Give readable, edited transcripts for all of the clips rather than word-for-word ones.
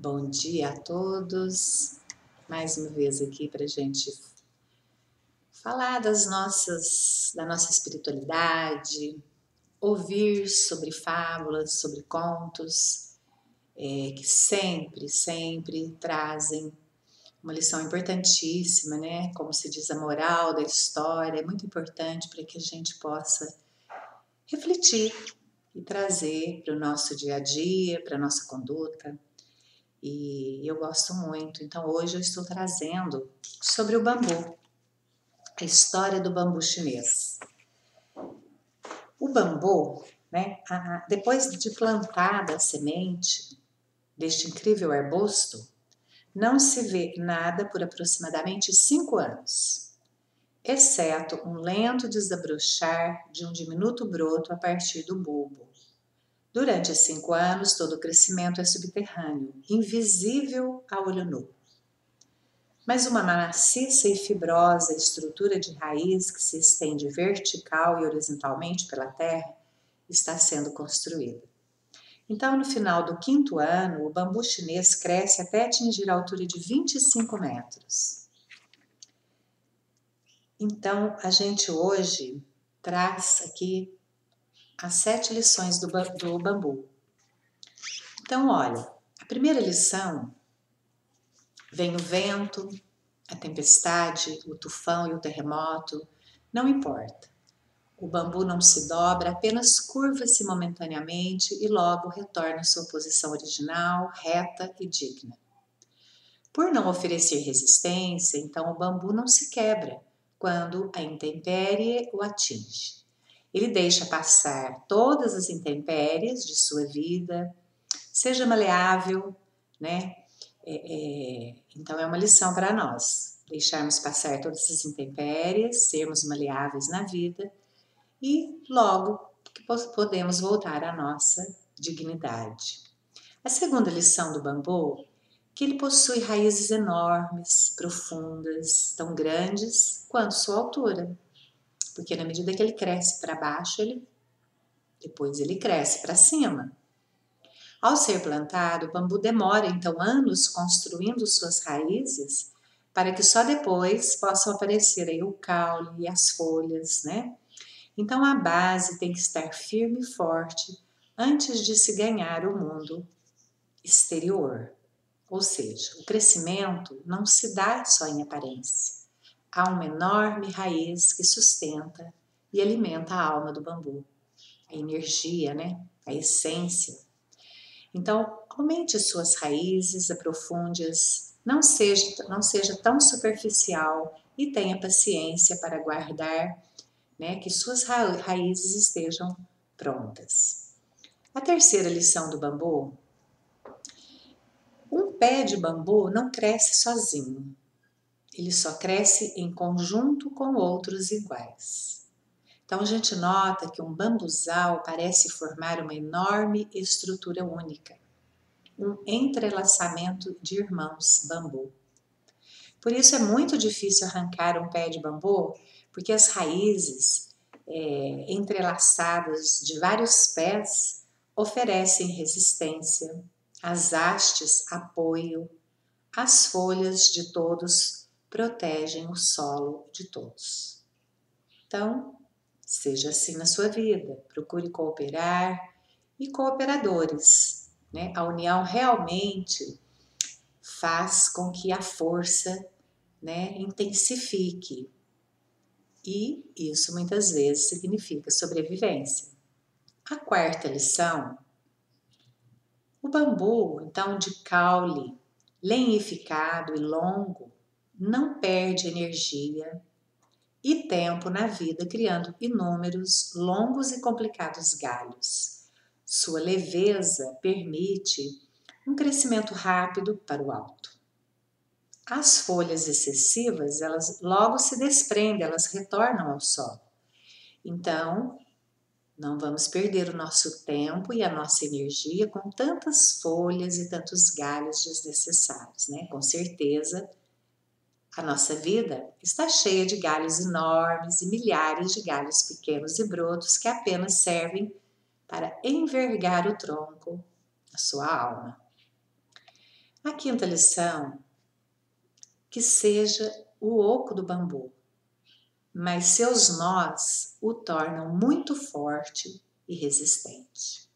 Bom dia a todos, mais uma vez aqui para a gente falar da nossa espiritualidade, ouvir sobre fábulas, sobre contos, que sempre trazem uma lição importantíssima, né? Como se diz, a moral da história é muito importante para que a gente possa refletir e trazer para o nosso dia a dia, para a nossa conduta. E eu gosto muito, então hoje eu estou trazendo sobre o bambu, a história do bambu chinês. O bambu, né, depois de plantada a semente deste incrível arbusto, não se vê nada por aproximadamente 5 anos, exceto um lento desabrochar de um diminuto broto a partir do bulbo. Durante os 5 anos, todo o crescimento é subterrâneo, invisível a olho nu. Mas uma maciça e fibrosa estrutura de raiz que se estende vertical e horizontalmente pela terra está sendo construída. Então, no final do 5º ano, o bambu chinês cresce até atingir a altura de 25 metros. Então, a gente hoje traz aqui as 7 lições do bambu. Então, olha, a primeira lição: vem o vento, a tempestade, o tufão e o terremoto, não importa. O bambu não se dobra, apenas curva-se momentaneamente e logo retorna à sua posição original, reta e digna. Por não oferecer resistência, então o bambu não se quebra quando a intempérie o atinge. Ele deixa passar todas as intempéries de sua vida, seja maleável, né? Então é uma lição para nós, deixarmos passar todas as intempéries, sermos maleáveis na vida e logo que podemos voltar à nossa dignidade. A segunda lição do bambu, que ele possui raízes enormes, profundas, tão grandes quanto sua altura, porque na medida que ele cresce para baixo, depois ele cresce para cima. Ao ser plantado, o bambu demora então anos construindo suas raízes para que só depois possam aparecer aí o caule e as folhas, né? Então a base tem que estar firme e forte antes de se ganhar o mundo exterior. Ou seja, o crescimento não se dá só em aparência. Há uma enorme raiz que sustenta e alimenta a alma do bambu, a energia, né? A essência. Então, aumente suas raízes, aprofunde-as, não seja tão superficial e tenha paciência para aguardar, né, que suas raízes estejam prontas. A terceira lição do bambu: um pé de bambu não cresce sozinho, ele só cresce em conjunto com outros iguais. Então a gente nota que um bambuzal parece formar uma enorme estrutura única, um entrelaçamento de irmãos bambu. Por isso é muito difícil arrancar um pé de bambu, porque as raízes entrelaçadas de vários pés oferecem resistência, as hastes apoio, as folhas de todos protegem o solo de todos. Então, seja assim na sua vida, procure cooperar e cooperadores, né? A união realmente faz com que a força, né, intensifique. E isso muitas vezes significa sobrevivência. A quarta lição: o bambu, então de caule lenhificado e longo, não perde energia e tempo na vida criando inúmeros, longos e complicados galhos. Sua leveza permite um crescimento rápido para o alto. As folhas excessivas, elas logo se desprendem, elas retornam ao solo. Então, não vamos perder o nosso tempo e a nossa energia com tantas folhas e tantos galhos desnecessários, né? Com certeza, a nossa vida está cheia de galhos enormes e milhares de galhos pequenos e brotos que apenas servem para envergar o tronco da sua alma. A quinta lição, que seja o oco do bambu, mas seus nós o tornam muito forte e resistente.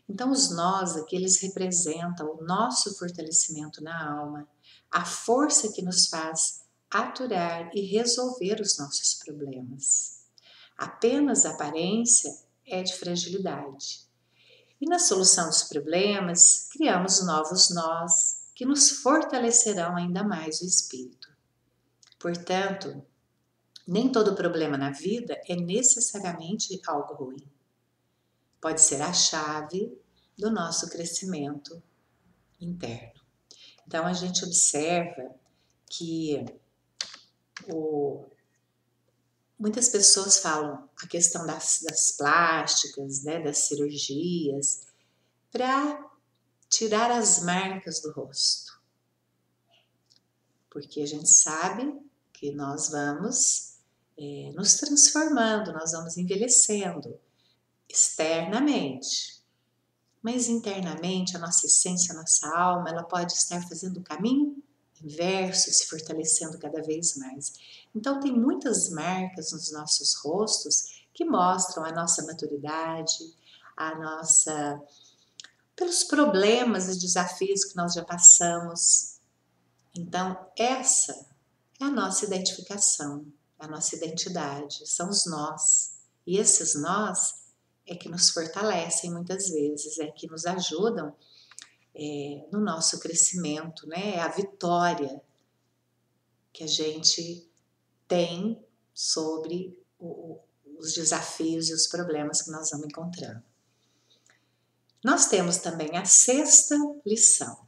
Então os nós aqui, eles representam o nosso fortalecimento na alma, a força que nos faz aturar e resolver os nossos problemas. Apenas a aparência é de fragilidade. E na solução dos problemas, criamos novos nós que nos fortalecerão ainda mais o espírito. Portanto, nem todo problema na vida é necessariamente algo ruim. Pode ser a chave do nosso crescimento interno. Então a gente observa que muitas pessoas falam a questão das plásticas, né, das cirurgias, para tirar as marcas do rosto. Porque a gente sabe que nós vamos nos transformando, nós vamos envelhecendo externamente. Mas internamente, a nossa essência, a nossa alma, ela pode estar fazendo o caminho inverso, se fortalecendo cada vez mais. Então, tem muitas marcas nos nossos rostos que mostram a nossa maturidade, pelos problemas e desafios que nós já passamos. Então, essa é a nossa identificação, a nossa identidade, são os nós. E esses nós é que nos fortalecem muitas vezes, é que nos ajudam no nosso crescimento, né? É a vitória que a gente tem sobre os desafios e os problemas que nós vamos encontrando. Nós temos também a sexta lição.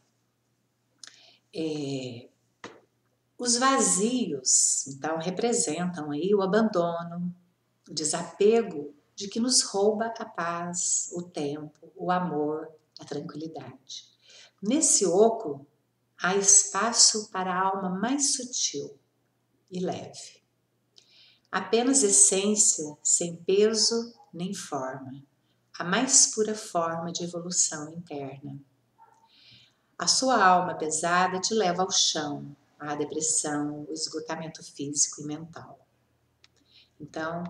Os vazios, então, representam aí o abandono, o desapego de que nos rouba a paz, o tempo, o amor, a tranquilidade. Nesse oco, há espaço para a alma mais sutil e leve. Apenas essência, sem peso nem forma, a mais pura forma de evolução interna. A sua alma pesada te leva ao chão, à depressão, o esgotamento físico e mental. Então,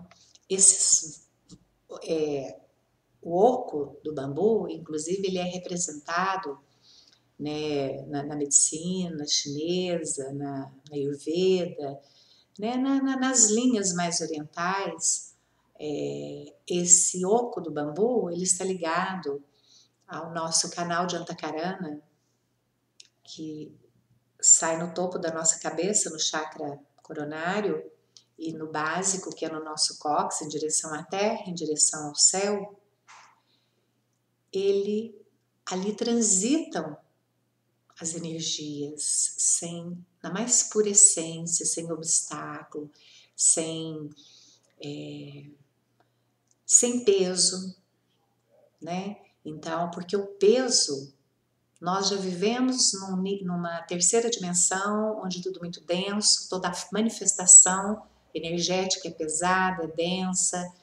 o oco do bambu, inclusive, ele é representado, né, na medicina chinesa, na Ayurveda, né, nas linhas mais orientais. Esse oco do bambu, ele está ligado ao nosso canal de Antakarana, que sai no topo da nossa cabeça, no chakra coronário, e no básico, que é no nosso cóccix, em direção à terra, em direção ao céu. Ali transitam as energias na mais pura essência, sem obstáculo, sem peso, né? Então, porque o peso, nós já vivemos numa terceira dimensão, onde tudo é muito denso, toda a manifestação energética é pesada, é densa,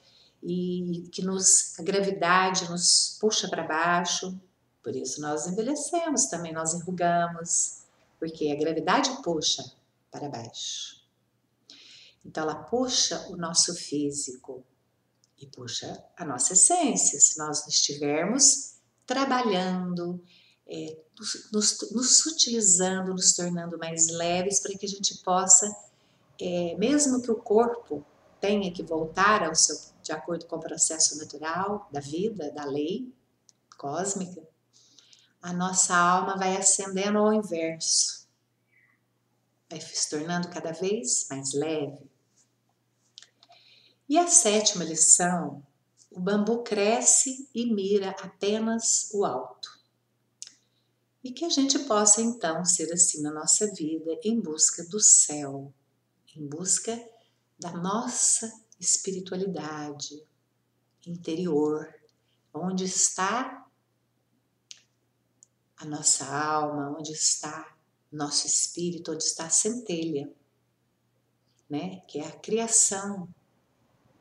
e que a gravidade nos puxa para baixo. Por isso nós envelhecemos também, nós enrugamos, porque a gravidade puxa para baixo. Então ela puxa o nosso físico e puxa a nossa essência, se nós não estivermos trabalhando, nos sutilizando, nos tornando mais leves, para que a gente possa, mesmo que o corpo tenha que voltar de acordo com o processo natural da vida, da lei cósmica, a nossa alma vai ascendendo ao inverso, vai se tornando cada vez mais leve. E a sétima lição, o bambu cresce e mira apenas o alto. E que a gente possa então ser assim na nossa vida, em busca do céu, em busca da nossa espiritualidade interior, onde está a nossa alma, onde está nosso espírito, onde está a centelha, né? Que é a criação,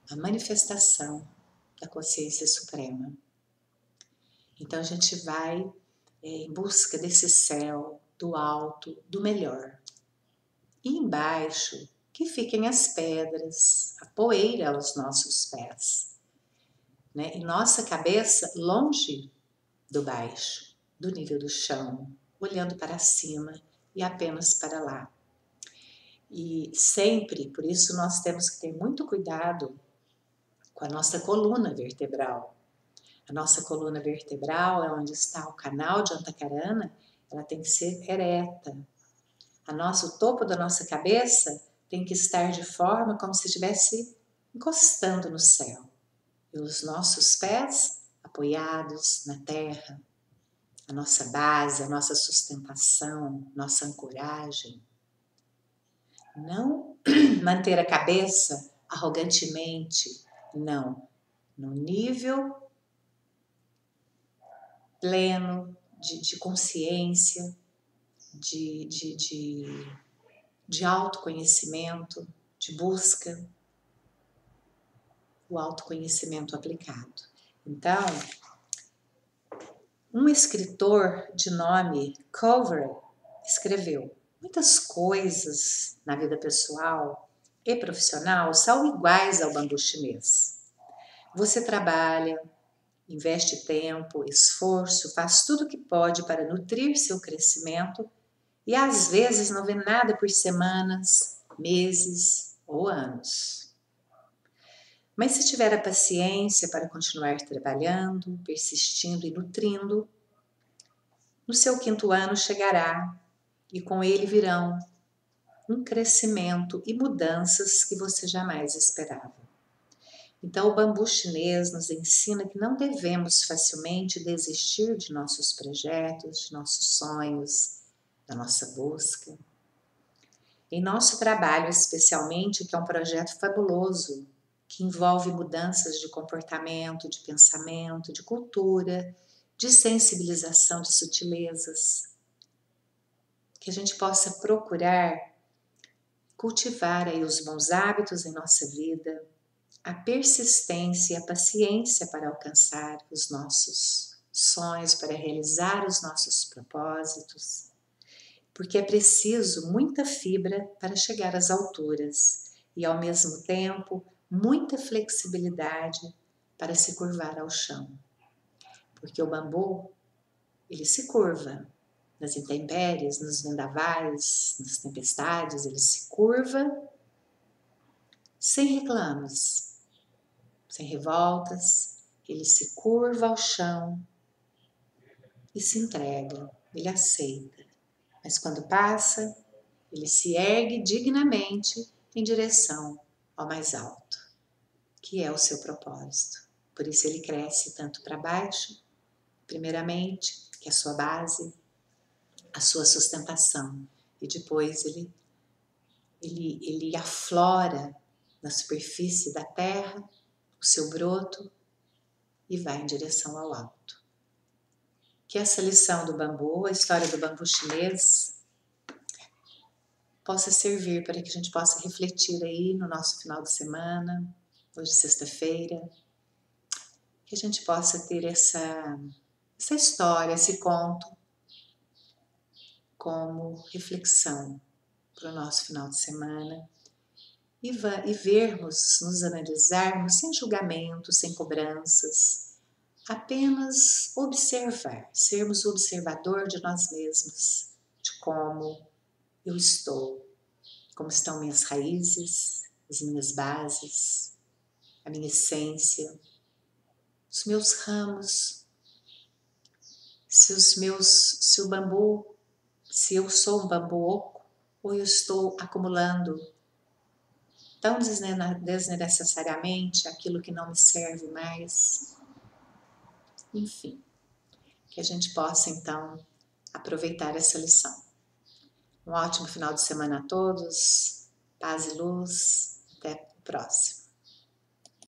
a manifestação da consciência suprema. Então a gente vai em busca desse céu, do alto, do melhor. E embaixo, que fiquem as pedras, a poeira aos nossos pés, né? E nossa cabeça longe do baixo, do nível do chão, olhando para cima e apenas para lá. E sempre, por isso nós temos que ter muito cuidado com a nossa coluna vertebral. A nossa coluna vertebral é onde está o canal de Antakarana, ela tem que ser ereta. O topo da nossa cabeça tem que estar de forma como se estivesse encostando no céu. E os nossos pés apoiados na terra, a nossa base, a nossa sustentação, nossa ancoragem. Não manter a cabeça arrogantemente, não. No nível pleno de consciência, de autoconhecimento, de busca, o autoconhecimento aplicado. Então, um escritor de nome Coverell escreveu: muitas coisas na vida pessoal e profissional são iguais ao bambu chinês. Você trabalha, investe tempo, esforço, faz tudo o que pode para nutrir seu crescimento e às vezes não vê nada por semanas, meses ou anos. Mas se tiver a paciência para continuar trabalhando, persistindo e nutrindo, no seu 5º ano chegará e com ele virão um crescimento e mudanças que você jamais esperava. Então, o bambu chinês nos ensina que não devemos facilmente desistir de nossos projetos, de nossos sonhos, da nossa busca. Em nosso trabalho, especialmente, que é um projeto fabuloso, que envolve mudanças de comportamento, de pensamento, de cultura, de sensibilização de sutilezas, que a gente possa procurar cultivar aí os bons hábitos em nossa vida, a persistência e a paciência para alcançar os nossos sonhos, para realizar os nossos propósitos, porque é preciso muita fibra para chegar às alturas e, ao mesmo tempo, muita flexibilidade para se curvar ao chão. Porque o bambu, ele se curva nas intempéries, nos vendavais, nas tempestades, ele se curva sem reclames, sem revoltas, ele se curva ao chão e se entrega, ele aceita. Mas quando passa, ele se ergue dignamente em direção ao mais alto, que é o seu propósito. Por isso ele cresce tanto para baixo, primeiramente, que é a sua base, a sua sustentação, e depois ele aflora na superfície da terra o seu broto e vai em direção ao alto. Que essa lição do bambu, a história do bambu chinês, possa servir para que a gente possa refletir aí no nosso final de semana, hoje sexta-feira, que a gente possa ter essa história, esse conto como reflexão para o nosso final de semana e vermos, nos analisarmos sem julgamento, sem cobranças, apenas observar, sermos o observador de nós mesmos, de como eu estou, como estão minhas raízes, as minhas bases, a minha essência, os meus ramos, se o bambu, se eu sou um bambu oco ou eu estou acumulando tão desnecessariamente aquilo que não me serve mais. Enfim, que a gente possa então aproveitar essa lição. Um ótimo final de semana a todos, paz e luz, até o próximo.